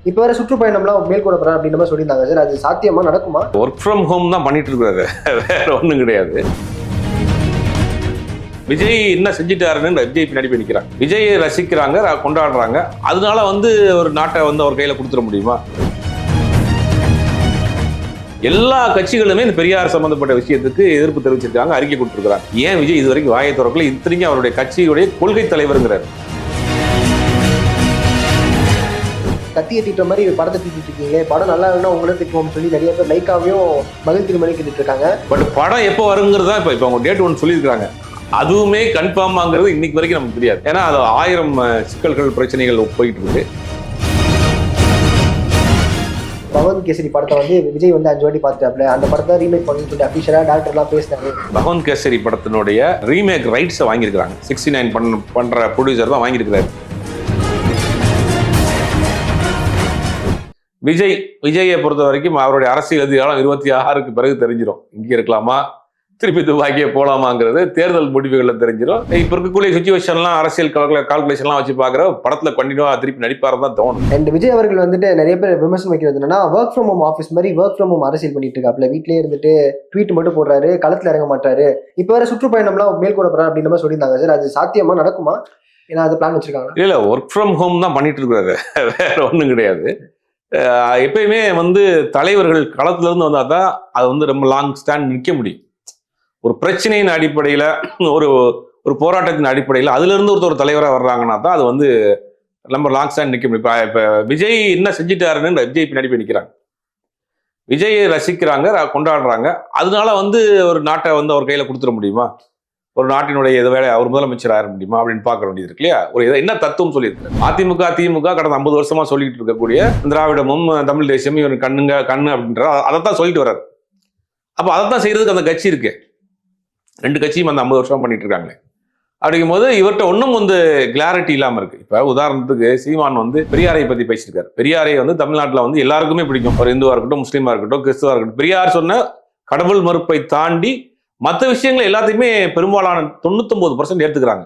இப்போ வேற சுற்றுப்பயணம்லாம் மேற்கொள்ள போறேன் அப்படின்ற மாதிரி சொல்லியிருந்தாங்க சார். அது சாத்தியமா நடக்குமா? ஒர்க் ஃப்ரம் ஹோம் தான் பண்ணிட்டு இருக்காரு, வேற ஒன்றும் கிடையாது. விஜய் என்ன செஞ்சுட்டாருன்னு விஜய் பின்னாடி போய் நிற்கிறாங்க. விஜயை ரசிக்கிறாங்க, கொண்டாடுறாங்க. அதனால ஒரு நாட்டை அவர் கையில் கொடுத்துட முடியுமா? எல்லா கட்சிகளுமே இந்த பெரியார் சம்பந்தப்பட்ட விஷயத்துக்கு எதிர்ப்பு தெரிவிச்சிருக்காங்க, அறிக்கை கொடுத்துருக்காங்க. ஏன் விஜய் இது வரைக்கும் வாயை திறக்கல? இத்தனைக்கும் அவருடைய கட்சியுடைய கொள்கை தலைவருங்கிறார். கத்தியை திட்டுற மாதிரி படத்தை திட்டிட்டு இருக்கீங்களே, படம் நல்லா இல்லைன்னா உங்களே திட்டுவோம்னு சொல்லி நிறைய பேர் லைக்காவையும் மகிழ் திருமணி கேட்டுட்டு இருக்காங்க. பட் படம் எப்போ வருங்கிறது தான் இப்போ அவங்க டேட் ஒன்று சொல்லியிருக்காங்க. அதுவுமே கன்ஃபார்மாங்கிறது இன்னைக்கு வரைக்கும் நமக்கு தெரியாது. ஏன்னா அது 1000 சிக்கல்கள் பிரச்சனைகள் போயிட்டு இருக்கு. பகவந்த் கேசரி படத்தை விஜய் 5 வாட்டி பார்த்துட்டாப்ல. அந்த படத்தை ரீமேக் பண்ணணும்னு சொல்லி அபிஷியலா டாக்டர்லாம் பேசினாரு. பகவந்த் கேசரி படத்தினுடைய ரீமேக் ரைட்ஸை வாங்கியிருக்காங்க. 69 பண்ற ப்ரொடியூசர் தான் வாங்கியிருக்கிறாரு. விஜயை பொறுத்த வரைக்கும் அவருடைய அரசியல் எதிர்காலம் 26க்கு பிறகு தெரிஞ்சிடும். இங்கே இருக்கலாமா, திருப்பி துபாக்கியே போலாமாங்கிறது தேர்தல் முடிவுகளில் தெரிஞ்சிடும். இப்போ இருக்கக்கூடிய சுச்சுவேஷன்லாம் அரசியல் கால்குலேஷன்லாம் வச்சு பார்க்குற படத்தில் கண்டினியூவா திருப்பி நடிப்பாரு தான் தோணும். அண்ட் விஜய் அவர்கள் நிறைய பேர் விமர்சனம் வைக்கிறது என்னன்னா, ஒர்க் ஃப்ரம் ஹோம் ஆஃபீஸ் மாதிரி ஒர்க் ஃப்ரம் ஹோம் அரசியல் பண்ணிட்டு இருக்காப்ல. வீட்லயே இருந்துட்டு ட்வீட் மட்டும் போடுறாரு, களத்தில் இறங்க மாட்டாரு. இப்போ வேற சுற்றுப்பயணம்லாம் மேற்கொள்ள போறாரு அப்படின்ற மாதிரி சொல்லியிருந்தாங்க சார். அது சாத்தியமா நடக்குமா? ஏன்னா அது பிளான் வச்சிருக்காங்க. இல்லை, ஒர்க் ஃப்ரம் ஹோம் தான் பண்ணிட்டு இருக்காரு, வேற ஒன்றும் கிடையாது. எப்பயுமே தலைவர்கள் களத்துல இருந்து வந்தா தான் அது ரொம்ப லாங் ஸ்டாண்ட் நிற்க முடியும். ஒரு பிரச்சனையின் அடிப்படையில், ஒரு போராட்டத்தின் அடிப்படையில் அதுல இருந்து ஒரு தலைவராக வர்றாங்கன்னா தான் அது நம்ம லாங் ஸ்டாண்ட் நிற்க முடியும். இப்போ விஜய் என்ன செஞ்சுட்டாருன்னு விஜய் பின்னாடி போய் நிற்கிறாங்க. விஜயை ரசிக்கிறாங்க, கொண்டாடுறாங்க. அதனால ஒரு நாட்டை அவர் கையில் கொடுத்துட முடியுமா? ஒரு நாட்டினுடைய வேலை அவர் முதலமைச்சர் ஆக முடியுமா அப்படின்னு பார்க்க வேண்டியது இருக்கு இல்லையா? என்ன தத்துவம் சொல்லியிருக்கு அதிமுக திமுக கடந்த 50 வருஷமா சொல்லிட்டு இருக்கக்கூடிய திராவிடமும் தமிழ் தேசியமும் இவர் கண்ணு அப்படின்ற அதைத்தான் சொல்லிட்டு வர்றாரு. அப்போ அதைத்தான் செய்யறதுக்கு அந்த கட்சி இருக்கு. 2 கட்சியும் 50 வருஷமா பண்ணிட்டு இருக்காங்களே. அப்படிங்கும் போது இவர்கிட்ட ஒன்றும் கிளாரிட்டி இல்லாமல் இருக்கு. இப்போ உதாரணத்துக்கு சீமான் பெரியாரை பத்தி பேசியிருக்காரு. பெரியாரை தமிழ்நாட்டில் எல்லாருக்குமே பிடிக்கும். ஒரு இந்துவா இருக்கட்டும், முஸ்லீமா இருக்கட்டும், கிறிஸ்துவா இருக்கட்டும். பெரியார் சொன்ன கடவுள் மறுப்பை தாண்டி மற்ற விஷயங்கள் எல்லாத்தையுமே பெரும்பாலான 99% ஏற்றுக்கிறாங்க.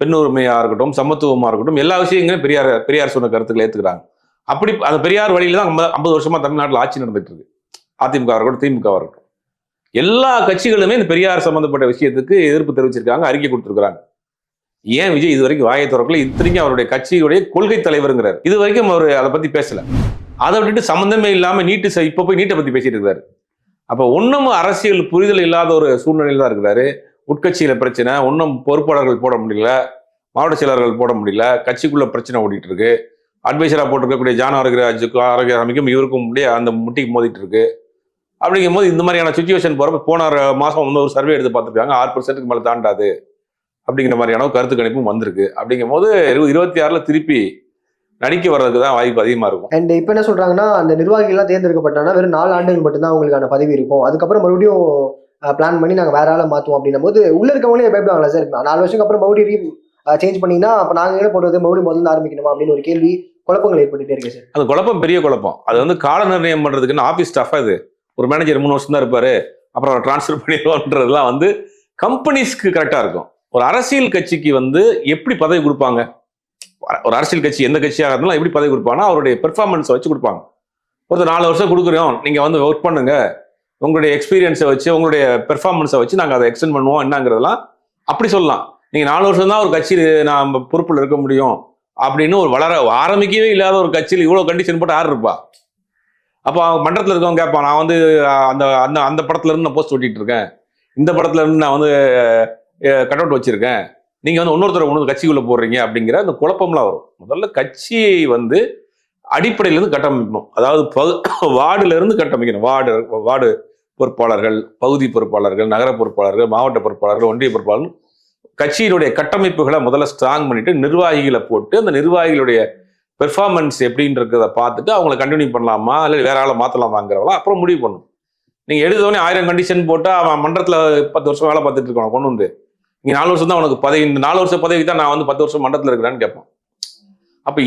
பெண் உரிமையா இருக்கட்டும், சமத்துவமா இருக்கட்டும், எல்லா விஷயங்களும் பெரியார் சொன்ன கருத்துக்களை ஏற்றுக்கிறாங்க. அப்படி அந்த பெரியார் வழியில தான் 50 வருஷமா தமிழ்நாட்டில் ஆட்சி நடந்துட்டு இருக்கு. அதிமுக இருக்கட்டும், திமுக இருக்கட்டும், எல்லா கட்சிகளுமே இந்த பெரியார் சம்பந்தப்பட்ட விஷயத்துக்கு எதிர்ப்பு தெரிவிச்சிருக்காங்க, அறிக்கை கொடுத்துருக்காங்க. ஏன் விஜய் இது வரைக்கும் வாயை திறக்கல? இத்தனைக்கும் அவருடைய கட்சியுடைய கொள்கை தலைவருங்கிறார். இது வரைக்கும் அவர் அதை பத்தி பேசல. அதை விட்டுட்டு சம்பந்தமே இல்லாம இப்ப போய் நீட்டை பத்தி பேசிட்டு இருக்காரு. அப்போ ஒன்றும் அரசியல் புரிதல் இல்லாத ஒரு சூழ்நிலையில் தான் இருக்கிறாரு. உட்கட்சியில பிரச்சனை, ஒன்றும் பொறுப்பாளர்கள் போட முடியல, மாவட்ட செயலர்கள் போட முடியல, கட்சிக்குள்ள பிரச்சனை ஓடிட்டு இருக்கு. அட்வைசரா போட்டிருக்கக்கூடிய ஜான் ஆரோக்கியசாமிக்கும் இவருக்கும் அந்த முட்டிக்கு மோதிட்டு இருக்கு. அப்படிங்கும் போது இந்த மாதிரியான சுச்சுவேஷன் போறப்ப போன மாசம் ஒரு சர்வே எடுத்து பார்த்துருக்காங்க. 6%க்கு மேலே தாண்டாது அப்படிங்கிற மாதிரியான கருத்து கணிப்பும் வந்திருக்கு. அப்படிங்கும் போது 26ல திருப்பி நடிக்க வர்றதுக்கு தான் வாய்ப்பு அதிகமா இருக்கும். அண்ட் இப்போ என்ன சொல்றாங்கன்னா, அந்த நிர்வாகிகள்லாம் தேர்ந்தெடுக்கப்பட்டாங்கன்னா வெறும் 4 ஆண்டுகள் மட்டும்தான் அவங்களுக்கான பதவி இருக்கும். அதுக்கப்புறம் மறுபடியும் பிளான் பண்ணி நாங்கள் வேற ஆளை மாற்றுவோம் அப்படின்னும் போது உள்ள இருக்கவங்களே பயப்படுவாங்களா சார்? 4 வருஷத்துக்கு அப்புறம் மறுபடியும் சேஞ்ச் பண்ணீங்கன்னா அப்போ நாங்கள் என்ன போடுறது, மறுபடியும் முதல்ல ஆரம்பிக்கணுமா அப்படின்னு ஒரு கேள்வி, குழப்பங்கள் ஏற்பட்டுட்டே இருக்கு சார். அந்த குழப்பம் பெரிய குழப்பம். அது கால நிர்ணயம் பண்றதுக்குன்னு ஆஃபீஸ் ஸ்டாஃப் அது ஒரு மேனேஜர் 3 வருஷம் தான் இருப்பாரு, அப்புறம் டிரான்ஸ்ஃபர் பண்ணிடுவோன்றதுலாம் கம்பெனிஸ்க்கு கரெக்டா இருக்கும். ஒரு அரசியல் கட்சிக்கு எப்படி பதவி கொடுப்பாங்க? ஒரு அரசியல் கட்சி எந்த கட்சியாக இருந்தாலும் எப்படி பதவி கொடுப்பாங்கன்னா அவருடைய பெர்ஃபார்மன்ஸை வச்சு கொடுப்பாங்க. ஒருத்தர் 4 வருஷம் கொடுக்குறோம், நீங்க ஒர்க் பண்ணுங்க, உங்களுடைய எக்ஸ்பீரியன்ஸை வச்சு உங்களுடைய பெர்ஃபார்மன்ஸை வச்சு நாங்கள் அதை எக்ஸ்டெண்ட் பண்ணுவோம் என்னங்கிறதெல்லாம் அப்படி சொல்லலாம். நீங்க 4 வருஷம் தான் ஒரு கட்சியில் நம்ம பொறுப்பில் இருக்க முடியும் அப்படின்னு ஒரு ஆரம்பிக்கவே இல்லாத ஒரு கட்சியில் இவ்வளவு கண்டிஷன் போட்டு யார் இருப்பா? அப்போ மன்றத்தில் இருக்கவங்க கேட்பான், நான் அந்த அந்த அந்த படத்துல இருந்து நான் போஸ்ட் ஓட்டிட்டு இருக்கேன், இந்த படத்துல இருந்து நான் கட் அவுட் வச்சிருக்கேன், நீங்க இன்னொருத்தர் கட்சிக்குள்ள போடுறீங்க அப்படிங்கிற அந்த குழப்பம்லாம் வரும். முதல்ல கட்சியை அடிப்படையிலிருந்து கட்டமைக்கணும். அதாவது வார்டுல இருந்து கட்டமைக்கணும். வார்டு பொறுப்பாளர்கள், பகுதி பொறுப்பாளர்கள், நகர பொறுப்பாளர்கள், மாவட்ட பொறுப்பாளர்கள், ஒன்றிய பொறுப்பாளர்கள், கட்சியினுடைய கட்டமைப்புகளை முதல்ல ஸ்ட்ராங் பண்ணிட்டு நிர்வாகிகளை போட்டு அந்த நிர்வாகிகளுடைய பெர்ஃபார்மன்ஸ் எப்படின்றத பார்த்துட்டு அவங்களை கண்டினியூ பண்ணலாமா இல்லை வேற ஆளை மாற்றலாமாங்கிறவங்களா அப்புறம் முடிவு பண்ணணும். நீங்க எடுத்தோடனே 1000 கண்டிஷன் போட்டா அவன் மன்றத்துல 10 வருஷம் வேலை பார்த்துட்டு இருக்கணும். கொண்டு நீங்க 4 வருஷம் தான் உனக்கு பதவி, இந்த 4 வருஷம் பதவிக்கு தான் நான் 10 வருஷம் மன்றத்தில் இருக்கிறேன்னு கேட்போம். அப்ப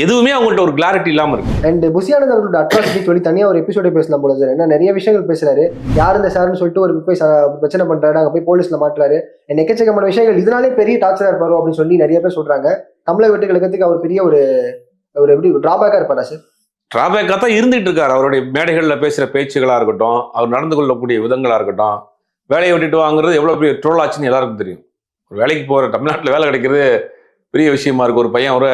எதுவுமே அவங்கள்ட்ட ஒரு கிளாரிட்டி இல்லாம இருக்கு. அண்ட் புஷியானந்த் அவர்களோட அட்ராசிட்டி சொல்லி தனியா ஒரு எபிசோடே பேசலாம் போல சார். ஏன்னா நிறைய விஷயங்கள் பேசுறாரு. யார் இந்த சார்னு சொல்லிட்டு ஒரு போய் பிரச்சனை பண்றாரு, அங்க போய் போலீஸ்ல மாட்டுறாரு, எக்கச்சக்கமான விஷயங்கள். இதனாலே பெரிய டார்ச்சரா இருப்பாரு அப்படின்னு சொல்லி நிறைய பேர் சொல்றாங்க. தமிழக வெட்டு கழகத்துக்கு அவர் பெரிய ஒரு அவர் எப்படி டிராபேக்கா இருப்பாரா சார்? டிராபேக்காக தான் இருந்துட்டு இருக்காரு. அவருடைய மேடைகளில் பேசுகிற பேச்சுகளா இருக்கட்டும், அவர் நடந்து கொள்ளக்கூடிய விதங்களா இருக்கட்டும், வேலையை விட்டுட்டு வாங்குறது எவ்வளோ பெரிய ட்ரோல் ஆச்சுன்னு எல்லாருக்கும் தெரியும். ஒரு வேலைக்கு போகிற தமிழ்நாட்டில் வேலை கிடைக்கிறது பெரிய விஷயமா இருக்கு. ஒரு பையன் ஒரு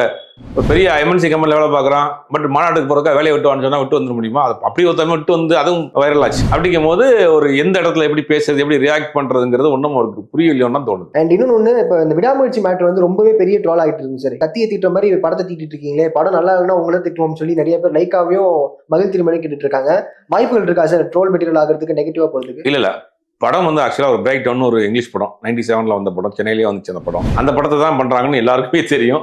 பெரிய எம்என்சி கம்பெனியில் வேலை பார்க்குறான், பட் மாநாட்டுக்கு போகிறக்கா வேலையை விட்டு வான்னு சொன்னால் விட்டு வந்துட முடியுமா? அது அப்படி ஒருத்தவங்க விட்டு வந்து அதுவும் வைரல் ஆச்சு. அப்படிங்கும் போது ஒரு எந்த இடத்துல எப்படி பேசுறது, எப்படி ரியாக்ட் பண்ணுறதுங்கிறது ஒன்றும் அவருக்கு புரியலையோன்னு தோணுது. அண்ட் இன்னொன்று, இப்போ இந்த விடாமுயற்சி மேட்டர் வந்து ரொம்பவே பெரிய ட்ரோல் ஆகிட்டு இருக்கு சார். கத்தியை திட்டுற மாதிரி படத்தை திட்டிட்டு இருக்கீங்களே, படம் நல்லா இல்லைன்னா உங்களை திட்டுவோம்னு சொல்லி நிறைய பேர் லைக்காவையும் மகிழ் திருமணி கேட்டுட்டு இருக்காங்க. வாய்ப்புகள் இருக்கா சார் ட்ரோல் மெட்டீரியல் ஆகிறதுக்கு, நெகட்டிவா போகிறதுக்கு? இல்லை படம் வந்து ஆக்சுவலாக ஒரு பிரேக் டவுன் ஒரு இங்கிலீஷ் படம் 97 வந்த படம், சென்னையிலேயே வந்துச்சு அந்த படம். அந்த படத்தை தான் பண்ணுறாங்கன்னு எல்லாருக்குமே தெரியும்.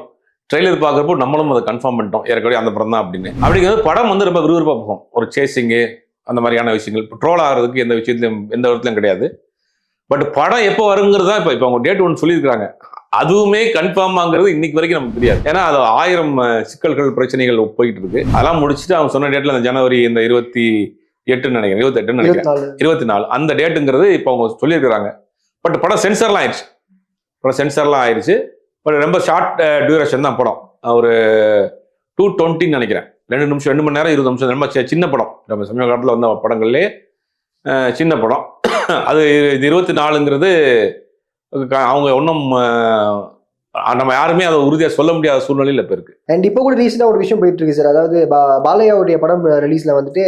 ட்ரெய்லர் பார்க்குறப்போ நம்மளும் அதை கன்ஃபார்ம் பண்ணிட்டோம், ஏற்கனவே அந்த படம் தான் அப்படின்னு. அப்படிங்கிறது படம் வந்து ரொம்ப விறுவிறுப்பாக போகும். ஒரு சேசிங்கு அந்த மாதிரியான விஷயங்கள் இப்போ ட்ரோல் ஆகிறதுக்கு எந்த விஷயத்துலையும் எந்த விதத்துலையும் கிடையாது. பட் படம் எப்போ வருங்கிறது தான் இப்போ அவங்க டேட் ஒன்று சொல்லியிருக்காங்க. அதுவுமே கன்ஃபார்ம் ஆகுறது இன்னைக்கு வரைக்கும் நமக்கு தெரியாது. ஏன்னா அது 1000 சிக்கல்கள் பிரச்சனைகள் போயிட்டு இருக்கு. அதெல்லாம் முடிச்சுட்டு அவங்க சொன்ன டேட்ல அந்த ஜனவரி இந்த 28 நினைக்கிறேன் 24 அந்த டேட்டுங்கிறது இப்போ அவங்க சொல்லியிருக்கிறாங்க. பட் படம் சென்சர்லாம் ஆயிடுச்சு. பட் ரொம்ப ஷார்ட் டியூரேஷன் தான் படம். ஒரு 220 நினைக்கிறேன். 2 நிமிஷம் 2 மணி நேரம் 20 நிமிஷம். ரொம்ப சின்ன படம். நம்ம சமீப காலத்தில் வந்த படங்கள்லேயே சின்ன படம். அது 24ங்கிறது அவங்க ஒன்றும் நம்ம யாருமே அதை உறுதியாக சொல்ல முடியாத சூழ்நிலையில் இப்போ இருக்கு. அண்ட் இப்போ கூட ரீசெண்டாக ஒரு விஷயம் போயிட்டு இருக்கு சார். அதாவது பாலையாவுடைய படம் ரிலீஸ்ல வந்துட்டு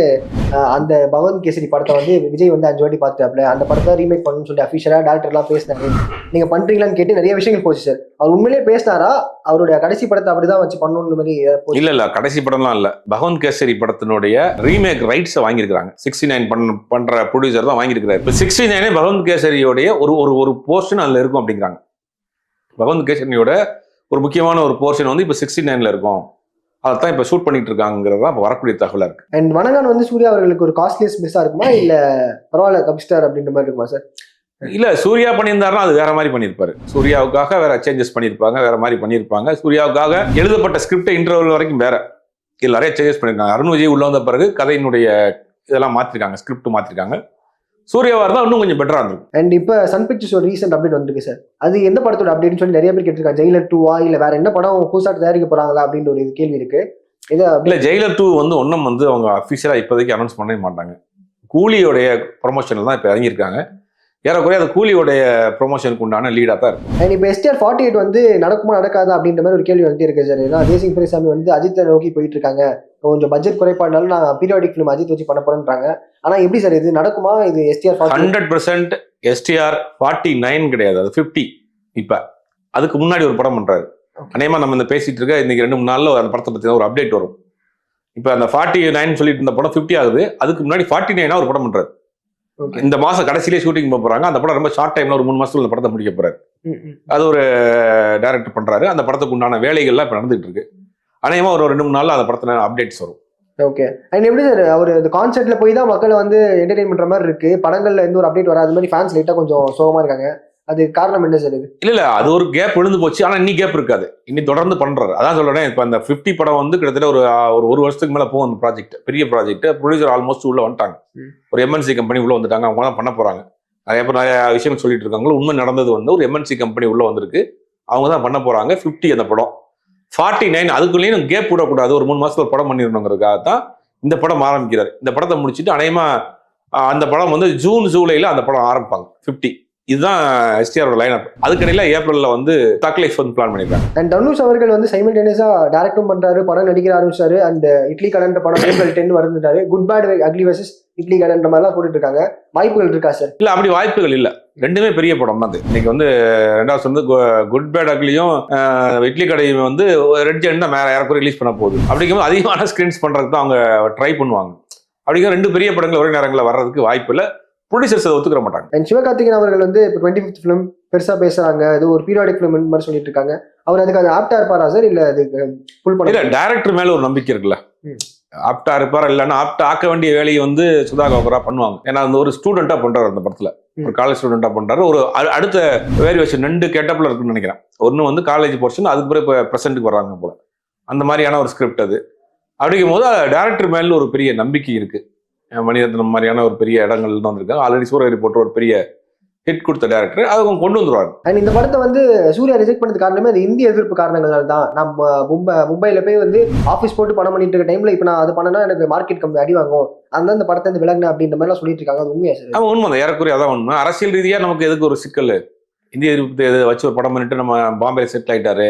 அந்த பகவந்த் கேசரி படத்தை வந்து விஜய் வந்து 5 வாட்டி பார்த்தாப்ல. அந்த படத்தை ரீமேக் பண்ணணும்னு சொல்லி அஃபிஷியலாக டேரக்டர்லாம் பேசினாரு. நீங்க பண்றீங்களான்னு கேட்டு நிறைய விஷயங்கள் போச்சு சார். அவர் உண்மையிலேயே பேசினாரா? அவருடைய கடைசி படத்தை அப்படிதான் வச்சு பண்ணணும்னு மாதிரி? இல்ல கடைசி படம்லாம் இல்ல. பகவந்த் கேசரி படத்தினுடைய ரீமேக் ரைட்ஸை வாங்கியிருக்காங்க. 69 பண்ற ப்ரொடியூசர் தான் வாங்கியிருக்கிறாரு. இப்போ 69 பகவந்த் கேசரியோடைய ஒரு போர்ஷன் அதுல இருக்கும் அப்படிங்கிறாங்க. பகவந்த் கேசரியோட ஒரு முக்கியமான ஒரு போர்ஷன் வந்து இப்போ 69 இருக்கும். அதான் இப்போ ஷூட் பண்ணிட்டு இருக்காங்கிறது தான் இப்போ வரக்கூடிய தகவலா இருக்கு. அண்ட் வணங்கான் வந்து சூர்யா அவர்களுக்கு ஒரு காஸ்ட்லியஸ் மிஸ்ஸா இருக்குமா, இல்ல பரவாயில்ல கபிஸ்டார் அப்படின்ற மாதிரி இருக்குமா சார்? இல்ல சூர்யா பண்ணியிருந்தாருன்னா அது வேற மாதிரி பண்ணியிருப்பாரு. சூர்யாவுக்காக வேற சேஞ்சஸ் பண்ணியிருப்பாங்க, வேற மாதிரி பண்ணியிருப்பாங்க. சூர்யாவுக்காக எழுதப்பட்ட ஸ்கிரிப்ட் இன்டர்வல் வரைக்கும் வேற இது நிறைய சேஞ்சஸ் பண்ணியிருக்காங்க. அருண் விஜய் உள்ள வந்த பிறகு கதையினுடைய இதெல்லாம் மாற்றிருக்காங்க, ஸ்கிரிப்ட் மாற்றிருக்காங்க. சூர்யாவா இருந்தால் இன்னும் கொஞ்சம் பெட்டரா இருந்திருக்கும். அண்ட் இப்போ சன் பிக்சர்ஸ் ஒரு ரீசெண்ட் அப்டேட் வந்திருக்கு சார். அது எந்த படத்தோட அப்டேட்னு சொல்லி நிறைய பேர் கேட்டிருக்காங்க. ஜெயிலர் 2வா இல்ல வேற என்ன படம் புதுசாக தயாரிக்க போறாங்களா அப்படின்ற ஒரு கேள்வி இருக்கு. இல்ல ஜெயிலர் 2 வந்து ஒன்றும் வந்து அவங்க அஃபிஷியலா இப்போதைக்கு அனௌன்ஸ் பண்ணவே மாட்டாங்க. கூலியோடைய ப்ரொமோஷனில் தான் இப்போ இறங்கியிருக்காங்க. ஏறக்குறைய அது கூலியோடைய ப்ரொமோஷனுக்கு உண்டான லீடாக தான் இருக்கும். அண்ட் இப்போ STR 48 வந்து நடக்குமா நடக்காதா அப்படின்ற மாதிரி ஒரு கேள்வி வந்துட்டு இருக்கு சார். ஏன்னா தேசிங் பெரியசாமி வந்து அஜித்தை நோக்கி போயிட்டு இருக்காங்க. கொஞ்சம் பட்ஜெட் குறைபாடுனாலும் நான் பீரியாடிக் ஃபிலிம் அஜித் வச்சு பண்ண போறேன்றாங்க. ஆனா எப்படி சார் இது நடக்குமா? இது STR 100% STR 49 கிடையாது, அது 50. இப்ப அதுக்கு முன்னாடி ஒரு படம் பண்றாரு. அநேகமா நம்ம இந்த பேசிட்டு இருக்க இன்னைக்கு 2-3 நாள்ல அந்த படத்தை பத்தி ஒரு அப்டேட் வரும். இப்ப அந்த 49 சொல்லிட்டு இருந்த படம் 50 ஆகுது. அதுக்கு முன்னாடி 49 ஒரு படம் பண்றாரு. இந்த மாசம் கடைசியிலே ஷூட்டிங் போறாங்க. அந்த படம் ரொம்ப ஷார்ட் டைம்ல ஒரு 3 மாசத்துல அந்த படத்தை முடிக்க போறாரு. அது ஒரு டைரக்டர் பண்றாரு. அந்த படத்துக்கு உண்டான வேலைகள்லாம் இப்ப நடந்துட்டு இருக்கு. அநேகமா ஒரு 2-3 நாள்ல அந்த படத்துல அப்டேட்ஸ் வரும். ஓகே. அண்ட் எப்படி சார் அவர் இந்த கான்சர்ட்ல போய் தான் மக்களை வந்து என்டர்டெயின் பண்ற மாதிரி இருக்கு. படங்கள்ல எந்த ஒரு அப்டேட் வராது மாதிரி ஃபேன்ஸ் லைட்டா கொஞ்சம் சோகமா இருக்காங்க. அது காரணம் என்ன சார்? இது இல்ல அது ஒரு கேப் விழுந்து போச்சு. ஆனா இன்னி கேப் இருக்காது. இன்னி தொடர்ந்து பண்றாரு. அதான் சொல்றேன். இப்ப அந்த 50 படம் வந்து கிட்டத்தட்ட ஒரு வருஷத்துக்கு மேல போகும். அந்த ப்ராஜெக்ட் பெரிய ப்ராஜெக்ட். ப்ரொடியூசர் ஆல்மோஸ்ட் உள்ள வந்துட்டாங்க. ஒரு MNC கம்பெனி உள்ள வந்துட்டாங்க. அவங்க தான் பண்ண போறாங்க. நிறைய விஷயம் சொல்லிட்டு இருக்காங்க. உண்மை நடந்தது வந்து ஒரு MNC கம்பெனி உள்ள வந்திருக்கு. அவங்க தான் பண்ண போறாங்க. 50 அந்த படம். 49 அதுக்குள்ளேயும் கேப் விடக்கூடாது. ஒரு 3 மாசத்துல ஒரு படம் பண்ணிடணுங்கிறதுக்காக தான் இந்த படம் ஆரம்பிக்கிறார். இந்த படத்தை முடிச்சுட்டு அநேகமா அந்த படம் வந்து ஜூன் ஜூலைல அந்த படம் ஆரம்பிப்பாங்க. 50 இதுதான் STR லைனப். அதுக்கடையில ஏப்ரல்ல வந்து டாக் லைஃப் வந்து பிளான் பண்ணிருக்காங்க. அண்ட் தனுஷ் அவர்கள் வந்து சைமல்டேனியஸா டைரக்டும் பண்றாரு, படம் நடிக்க ஆரம்பிச்சாரு. அந்த இட்லி கடன்ற படம் ஏப்ரல் 10 வந்துட்டாரு. Good bad ugly versus Idli கடன்ற மாதிரிலாம் போட்டுட்டு இருக்காங்க. வாய்ப்புகள் இருக்கா சார்? இல்ல அப்படி வாய்ப்புகள் இல்ல. ரெண்டுமே பெரிய படம் தான். இன்னைக்கு வந்து ரெண்டாவது வந்து குட் பேட் அக்லியும் இட்லி கடையும் வந்து ரெட் ஜெயின் தான் மேல யாருக்கும் ரிலீஸ் பண்ண போகுது. அப்படிங்கும்போது அதிகமான ஸ்கிரீன்ஸ் பண்றதுக்கு தான் அவங்க ட்ரை பண்ணுவாங்க. அப்படிங்கிற 2 பெரிய படங்கள் ஒரே நேரங்களில் வர்றதுக்கு வாய்ப்பு இல்லை. ப்ரொடியூசர்ஸ் அதை ஒத்துக்கிற மாட்டாங்க. அண்ட் சிவகார்த்திகேயன் அவர்கள் வந்து இப்போ 25th ஃபிலிம் பெருசா பேசுறாங்க. இது ஒரு பீரியாடிக் ஃபிலிம் மாதிரி சொல்லிட்டு இருக்காங்க. அவர் அதுக்கு அது ஆப்டா இருப்பாரா சார்? இல்ல அதுக்கு ஃபுல் பண்ண? இல்ல டைரக்டர் மேல ஒரு நம்பிக்கை இருக்குல்ல. ஆப்டா இருப்பாரா இல்லைன்னா ஆப்டா ஆக்க வேண்டிய வேலையை வந்து சுதா கோகரா பண்ணுவாங்க. ஏன்னா அந்த ஒரு ஸ்டூடெண்டா பண்றாரு. அந்த படத்துல ஒரு காலேஜ் ஸ்டூடெண்டா பண்றாரு. ஒரு அடுத்த வேரியேஷன் 2 கேட்டப்ல இருக்குன்னு நினைக்கிறேன். ஒன்னு வந்து காலேஜ் போர்ஷன், அதுக்கு பிறகு இப்போ ப்ரெசென்ட்டுக்கு வர்றாங்க போல. அந்த மாதிரியான ஒரு ஸ்கிரிப்ட் அது. அப்படிங்கும் போது டைரக்டர் மேல ஒரு பெரிய நம்பிக்கை இருக்கு. மணிரத்னம் மாதிரியான ஒரு பெரிய இடங்கள்ல வந்திருக்காங்க. ஆல்ரெடி சூரிய ரிப்போர்ட்டர் ஒரு பெரிய ஹிட் கொடுத்த டேரக்டர் அதை அவங்க கொண்டு வந்துருவாங்க. அண்ட் இந்த படத்தை வந்து சூர்யா ரிஜெக்ட் பண்ணது காரணமே அது இந்திய எதிர்ப்பு காரணங்களால் தான். நம்ம மும்பைல போய் வந்து ஆஃபீஸ் போட்டு படம் பண்ணிட்டு இருக்க டைம்ல இப்போ நான் அது பண்ணனா எனக்கு மார்க்கெட் கம்மி அடி வாங்கும், அந்த இந்த படத்தை வந்து விலகின அப்படின்ற மாதிரிலாம் சொல்லிட்டு இருக்காங்க. அது உண்மையா சார்? அவன் உண்மை, ஏறக்குறைய அதான் உண்மை. அரசியல் ரீதியாக நமக்கு எதுக்கு ஒரு சிக்கல், இந்திய எதிர்ப்பு வச்சு ஒரு படம் பண்ணிட்டு நம்ம பாம்பேல செட்டில் ஆயிட்டாரு,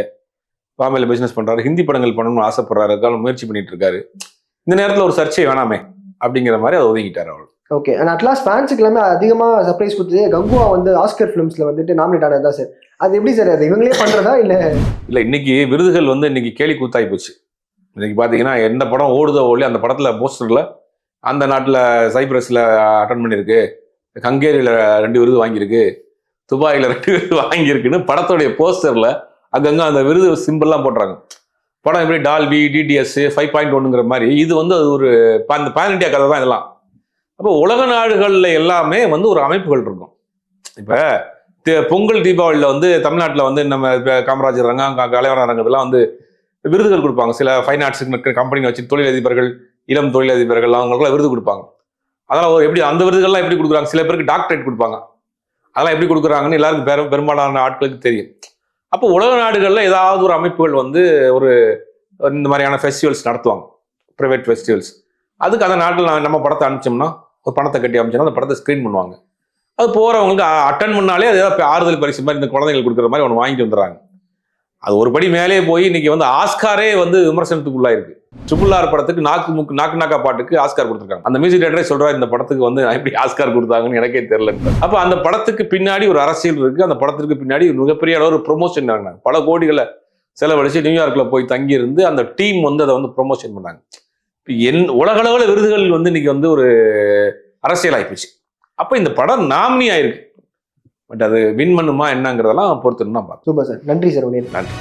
பாம்பேல பிசினஸ் பண்றாரு, ஹிந்தி படங்கள் பண்ணணும்னு ஆசைப்படுறாரு, அதுக்காக முயற்சி பண்ணிட்டு இருக்காரு, இந்த நேரத்தில் ஒரு சர்ச்சை வேணாமே அப்படிங்கிற மாதிரி அதை ஒதுங்கிட்டாரு அவள். ஓகே. அண்ட் அட்லாஸ்ட் ஃபேன்ஸுக்கு எல்லாமே அதிகமாக சர்ப்ரைஸ் கொடுத்தது கங்குவா வந்து ஆஸ்கர் ஃபிலிம்ஸ்ல வந்துட்டு நாமினேட் ஆனது தான் சார். அது எப்படி சார், அது இவங்களே பண்றதா இல்லை? இன்னைக்கு விருதுகள் வந்து இன்னைக்கு கேலி கூத்தாய் போச்சு. இன்னைக்கு பார்த்தீங்கன்னா எந்த படம் ஓடுதோ ஓடலையோ அந்த படத்தில் போஸ்டரில் அந்த நாட்டில் சைப்ரஸில் அட்டன் பண்ணியிருக்கு, ஹங்கேரியில் 2 விருது வாங்கியிருக்கு, துபாயில் 2 விருது வாங்கியிருக்குன்னு படத்துடைய போஸ்டரில் அங்கங்கே அந்த விருது சிம்பிள்லாம் போட்டுறாங்க. படம் எப்படி டால்பி டிடிஎஸ் 5.1ங்கிற மாதிரி இது வந்து அது ஒரு பேன் இண்டியா கதை தான் இதெல்லாம். அப்போ உலக நாடுகளில் எல்லாமே வந்து ஒரு அமைப்புகள் இருக்கும். இப்போ பொங்கல் தீபாவளியில் வந்து தமிழ்நாட்டில் வந்து நம்ம காமராஜர் ரங்கம் கலைவரம் ரங்கத்தெல்லாம் வந்து விருதுகள் கொடுப்பாங்க. சில ஃபைன் ஆர்ட்ஸ் கம்பெனி வச்சு தொழிலதிபர்கள், இளம் தொழிலதிபர்கள் அவங்களுக்குலாம் விருது கொடுப்பாங்க. அதெல்லாம் எப்படி அந்த விருதுகள்லாம் எப்படி கொடுக்குறாங்க, சில பேருக்கு டாக்டரேட் கொடுப்பாங்க, அதெல்லாம் எப்படி கொடுக்குறாங்கன்னு எல்லாருக்கும் பெரும்பாலான ஆட்களுக்கு தெரியும். அப்போ உலக நாடுகளில் ஏதாவது ஒரு அமைப்புகள் வந்து ஒரு இந்த மாதிரியான ஃபெஸ்டிவல்ஸ் நடத்துவாங்க, ப்ரைவேட் ஃபெஸ்டிவல்ஸ். அதுக்கு அந்த நாட்டில் நம்ம படத்தை அனுப்பிச்சோம்னா, ஒரு பணத்தை கட்டி அமைச்சோம்னா அந்த படத்தை ஸ்க்ரீன் பண்ணுவாங்க. அது போகிறவங்களுக்கு அட்டன் பண்ணாலே அது ஏதாவது ஆறுதல் பரிசு மாதிரி இந்த குழந்தைங்களுக்கு கொடுக்குற மாதிரி ஒன்று வாங்கிட்டு வந்துடுறாங்க. அது ஒரு படி மேலே போய் இன்னைக்கு வந்து ஆஸ்காரே வந்து விமர்சனத்துக்குள்ளா இருக்கு. RRR படத்துக்கு நாக்கு பாட்டுக்கு ஆஸ்கார் கொடுத்துருக்காங்க. அந்த மியூசிக் டைரக்டரே சொல்றாரு இந்த படத்துக்கு வந்து எப்படி ஆஸ்கார் கொடுத்தாங்கன்னு எனக்கே தெரியல. அப்ப அந்த படத்துக்கு பின்னாடி ஒரு அரசியல் இருக்கு, அந்த படத்துக்கு பின்னாடி ஒரு மிகப்பெரிய அளவு ஒரு ப்ரொமோஷன் ஆகினாங்க. பல கோடிகளை செலவழிச்சு நியூயார்க்ல போய் தங்கி இருந்து அந்த டீம் வந்து அதை வந்து ப்ரொமோஷன் பண்ணாங்க. உலக அளவில் விருதுகள் வந்து இன்னைக்கு வந்து ஒரு அரசியல் ஆயிப்போச்சு. அப்ப இந்த படம் நாமினி ஆயிருக்கு, பட் அது வின் பண்ணுமா என்னங்கிறதெல்லாம் பொறுத்துன்னு தான் பார்க்கணும். சூப்பர் சார், நன்றி சார். நன்றி.